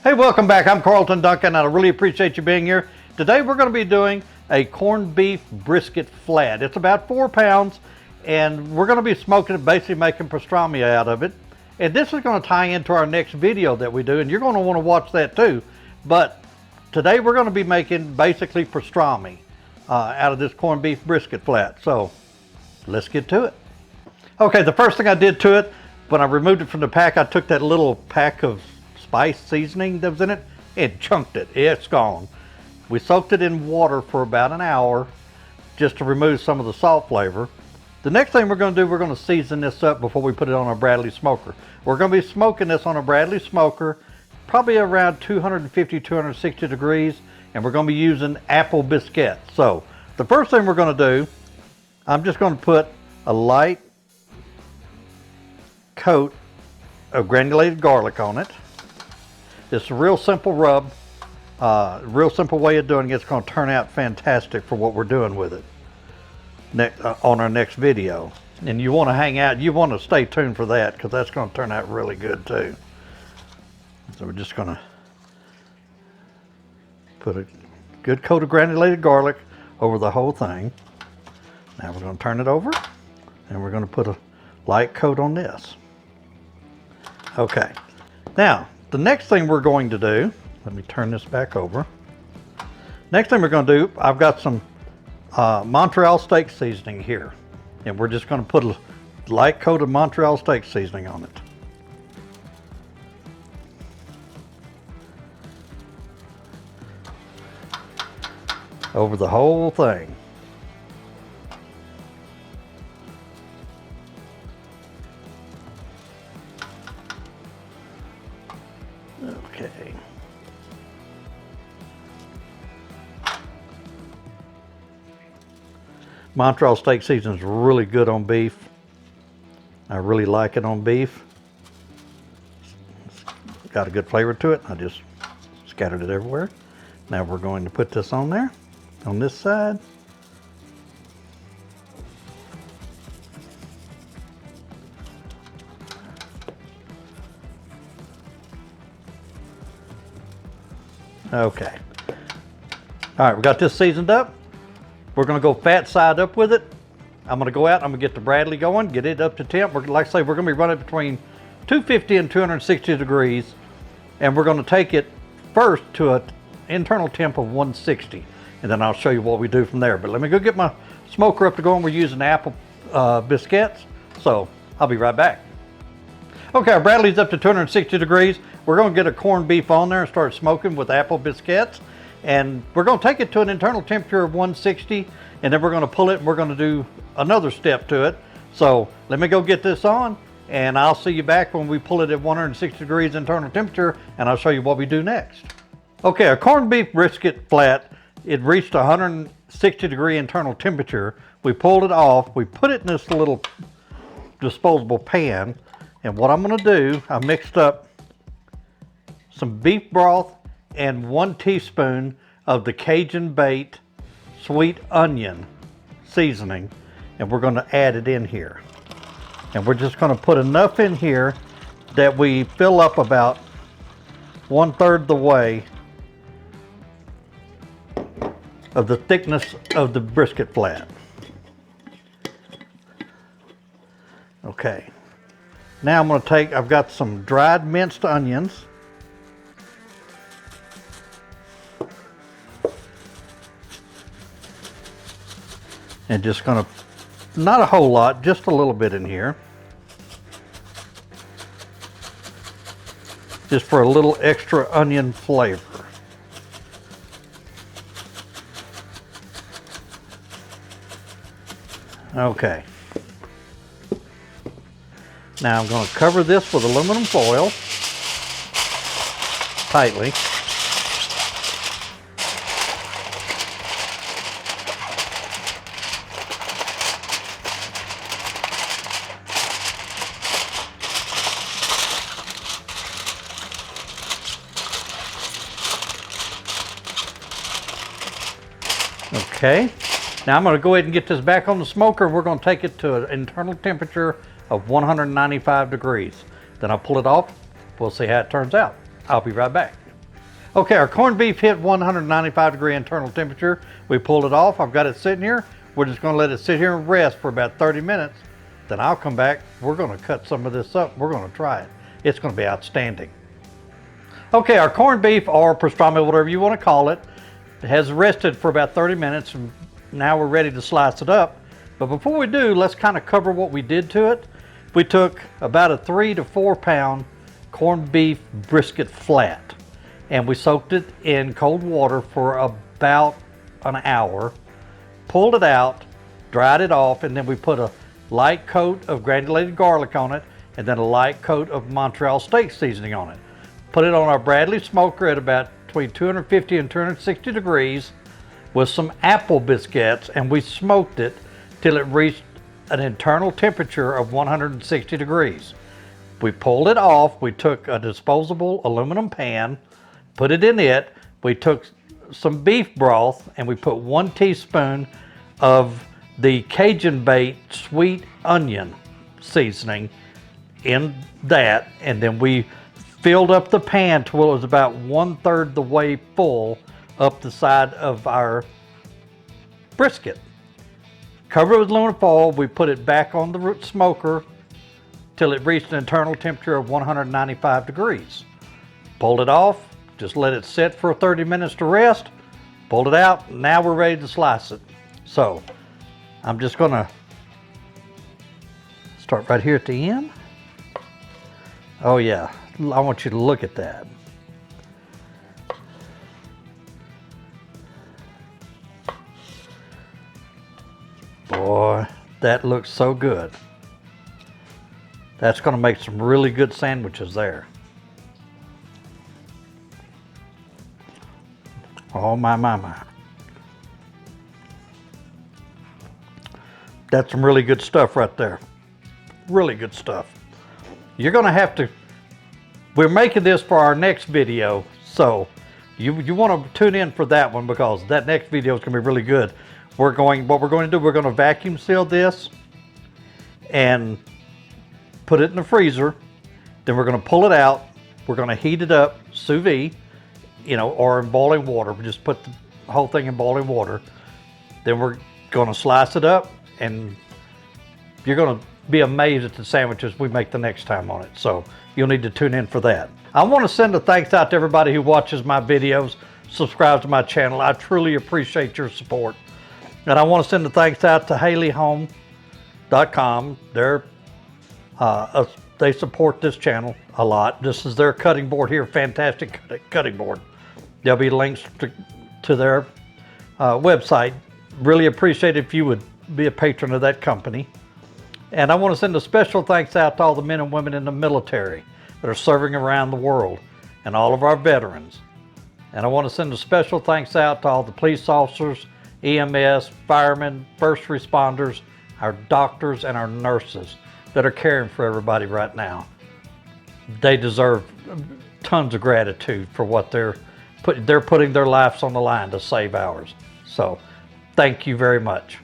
Hey, welcome back. I'm Carlton Duncan, and I really appreciate you being here. Today we're going to be doing a corned beef brisket flat. It's about 4 pounds, and we're going to be smoking it, basically making pastrami out of it. And this is going to tie into our next video that we do, and you're going to want to watch that too. But today we're going to be making basically pastrami out of this corned beef brisket flat. So let's get to it. Okay, the first thing I did to it, when I removed it from the pack, I took that little pack of spice seasoning that was in it and chunked it. It's gone. We soaked it in water for about an hour just to remove some of the salt flavor. The next thing we're going to do, we're going to season this up before we put it on our Bradley smoker. We're going to be smoking this on a Bradley smoker probably around 250, 260 degrees, and we're going to be using apple biscuit. So the first thing we're going to do, I'm just going to put a light coat of granulated garlic on it. It's a real simple rub, real simple way of doing it. It's going to turn out fantastic for what we're doing with it on our next video. And you want to hang out, you want to stay tuned for that because that's going to turn out really good too. So we're just going to put a good coat of granulated garlic over the whole thing. Now we're going to turn it over and we're going to put a light coat on this. Okay, now the next thing we're going to do, let me turn this back over. Next thing we're going to do, I've got some Montreal steak seasoning here. And we're just going to put a light coat of Montreal steak seasoning on it. Over the whole thing. Okay. Montreal steak seasoning is really good on beef. I really like it on beef. It's got a good flavor to it. I just scattered it everywhere. Now we're going to put this on there, on this side. Okay. All right, we got this seasoned up. We're going to go fat side up with it. I'm going to go out, I'm going to get the Bradley going, get it up to temp. Like I say, we're going to be running between 250 and 260 degrees. And we're going to take it first to an internal temp of 160. And then I'll show you what we do from there. But let me go get my smoker up to go, and we're using apple biscuits. So I'll be right back. Okay, our Bradley's up to 260 degrees. We're going to get a corned beef on there and start smoking with apple biscuits. And we're going to take it to an internal temperature of 160, and then we're going to pull it and we're going to do another step to it. So let me go get this on, and I'll see you back when we pull it at 160 degrees internal temperature, and I'll show you what we do next. Okay, a corned beef brisket flat, it reached 160 degree internal temperature. We pulled it off, we put it in this little disposable pan, and what I'm going to do, I mixed up some beef broth and 1 teaspoon of the Cajun Bait sweet onion seasoning, and we're going to add it in here. And we're just going to put enough in here that we fill up about 1/3 the way of the thickness of the brisket flat. Okay, now I'm going to take, I've got some dried minced onions. And just gonna, not a whole lot, just a little bit in here. Just for a little extra onion flavor. Okay. Now I'm gonna cover this with aluminum foil tightly. Okay, now I'm going to go ahead and get this back on the smoker. We're going to take it to an internal temperature of 195 degrees. Then I'll pull it off. We'll see how it turns out. I'll be right back. Okay, our corned beef hit 195-degree internal temperature. We pulled it off. I've got it sitting here. We're just going to let it sit here and rest for about 30 minutes. Then I'll come back. We're going to cut some of this up. We're going to try it. It's going to be outstanding. Okay, our corned beef, or pastrami, whatever you want to call it, has rested for about 30 minutes. And now we're ready to slice it up. But before we do, let's kind of cover what we did to it. We took about a 3 to 4 pound corned beef brisket flat, and we soaked it in cold water for about an hour, pulled it out, dried it off, and then we put a light coat of granulated garlic on it, and then a light coat of Montreal steak seasoning on it. Put it on our Bradley smoker at about between 250 and 260 degrees with some apple biscuits, and we smoked it till it reached an internal temperature of 160 degrees. We pulled it off. We took a disposable aluminum pan, put it in it. We took some beef broth and we put 1 teaspoon of the Cajun bait sweet onion seasoning in that, and then we filled up the pan till it was about 1/3 the way full up the side of our brisket. Cover it with aluminum foil. We put it back on the smoker till it reached an internal temperature of 195 degrees. Pulled it off, just let it sit for 30 minutes to rest, pulled it out, now we're ready to slice it. So, I'm just gonna start right here at the end. Oh yeah, I want you to look at that. Boy, that looks so good. That's going to make some really good sandwiches there. Oh my, my, my. That's some really good stuff right there. Really good stuff. You're going to have to, we're making this for our next video, so you want to tune in for that one, because that next video is going to be really good. What we're going to do, we're going to vacuum seal this and put it in the freezer. Then we're going to pull it out. We're going to heat it up sous vide, or in boiling water. We just put the whole thing in boiling water. Then we're going to slice it up, and you're going to be amazed at the sandwiches we make the next time on it. So you'll need to tune in for that. I want to send a thanks out to everybody who watches my videos, subscribes to my channel. I truly appreciate your support. And I want to send a thanks out to HaleyHome.com. They support this channel a lot. This is their cutting board here, fantastic cutting board. There'll be links to their website. Really appreciate it if you would be a patron of that company. And I want to send a special thanks out to all the men and women in the military that are serving around the world, and all of our veterans. And I want to send a special thanks out to all the police officers, EMS, firemen, first responders, our doctors, and our nurses that are caring for everybody right now. They deserve tons of gratitude for what they're putting their lives on the line to save ours. So, thank you very much.